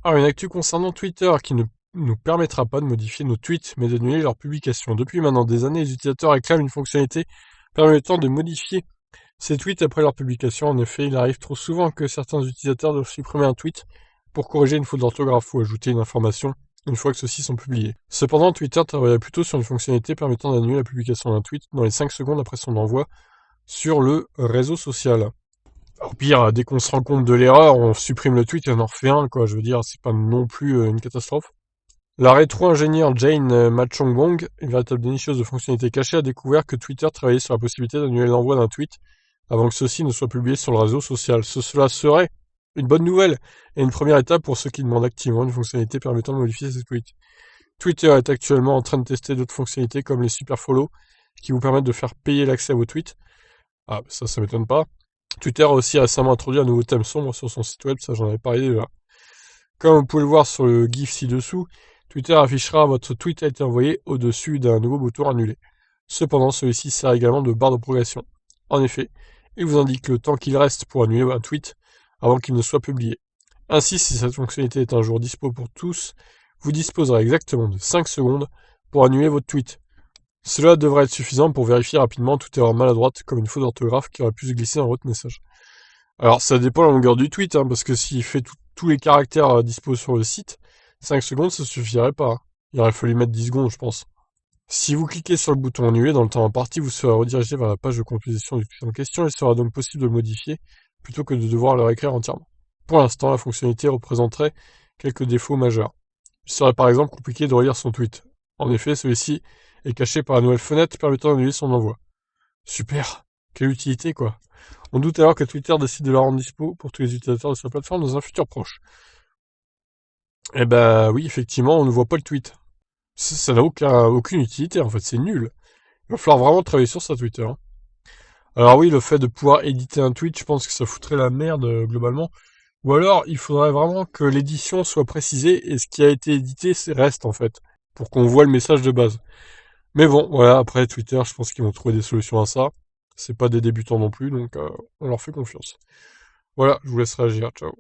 Alors, une actu concernant Twitter qui ne nous permettra pas de modifier nos tweets, mais d'annuler leurs publications. Depuis maintenant des années, les utilisateurs réclament une fonctionnalité permettant de modifier ces tweets après leur publication. En effet, il arrive trop souvent que certains utilisateurs doivent supprimer un tweet pour corriger une faute d'orthographe ou ajouter une information une fois que ceux-ci sont publiés. Cependant, Twitter travaille plutôt sur une fonctionnalité permettant d'annuler la publication d'un tweet dans les 5 secondes après son envoi sur le réseau social. Au pire, dès qu'on se rend compte de l'erreur, on supprime le tweet et on en refait un, quoi. Je veux dire, c'est pas non plus une catastrophe. La rétro-ingénieure Jane Machongbong, une véritable dénicheuse de fonctionnalités cachées, a découvert que Twitter travaillait sur la possibilité d'annuler l'envoi d'un tweet avant que ceux-ci ne soient publiés sur le réseau social. Cela serait une bonne nouvelle et une première étape pour ceux qui demandent activement une fonctionnalité permettant de modifier ces tweets. Twitter est actuellement en train de tester d'autres fonctionnalités comme les super follow qui vous permettent de faire payer l'accès à vos tweets. Ah, ça m'étonne pas. Twitter a aussi récemment introduit un nouveau thème sombre sur son site web, ça j'en avais parlé déjà. Comme vous pouvez le voir sur le GIF ci-dessous, Twitter affichera votre tweet a été envoyé au-dessus d'un nouveau bouton annulé. Cependant, celui-ci sert également de barre de progression. En effet, il vous indique le temps qu'il reste pour annuler un tweet avant qu'il ne soit publié. Ainsi, si cette fonctionnalité est un jour dispo pour tous, vous disposerez exactement de 5 secondes pour annuler votre tweet. Cela devrait être suffisant pour vérifier rapidement toute erreur maladroite comme une faute d'orthographe qui aurait pu se glisser dans votre message. Alors ça dépend de la longueur du tweet, parce que s'il fait tous les caractères dispo sur le site, 5 secondes ça suffirait pas, hein. Il aurait fallu mettre 10 secondes je pense. Si vous cliquez sur le bouton annuler dans le temps imparti, vous serez redirigé vers la page de compilation du tweet en question et il sera donc possible de le modifier plutôt que de devoir le réécrire entièrement. Pour l'instant, la fonctionnalité représenterait quelques défauts majeurs. Il serait par exemple compliqué de relire son tweet. En effet, celui-ci est caché par la nouvelle fenêtre permettant d'annuler son envoi. Super, quelle utilité quoi. On doute alors que Twitter décide de la rendre dispo pour tous les utilisateurs de sa plateforme dans un futur proche. Eh ben oui, effectivement, on ne voit pas le tweet. Ça n'a aucune utilité en fait, c'est nul. Il va falloir vraiment travailler sur ça Twitter, hein. Alors oui, le fait de pouvoir éditer un tweet, je pense que ça foutrait la merde globalement. Ou alors, il faudrait vraiment que l'édition soit précisée et ce qui a été édité reste en fait, pour qu'on voit le message de base. Mais bon, voilà, après Twitter, je pense qu'ils vont trouver des solutions à ça. C'est pas des débutants non plus, donc on leur fait confiance. Voilà, je vous laisse réagir, ciao.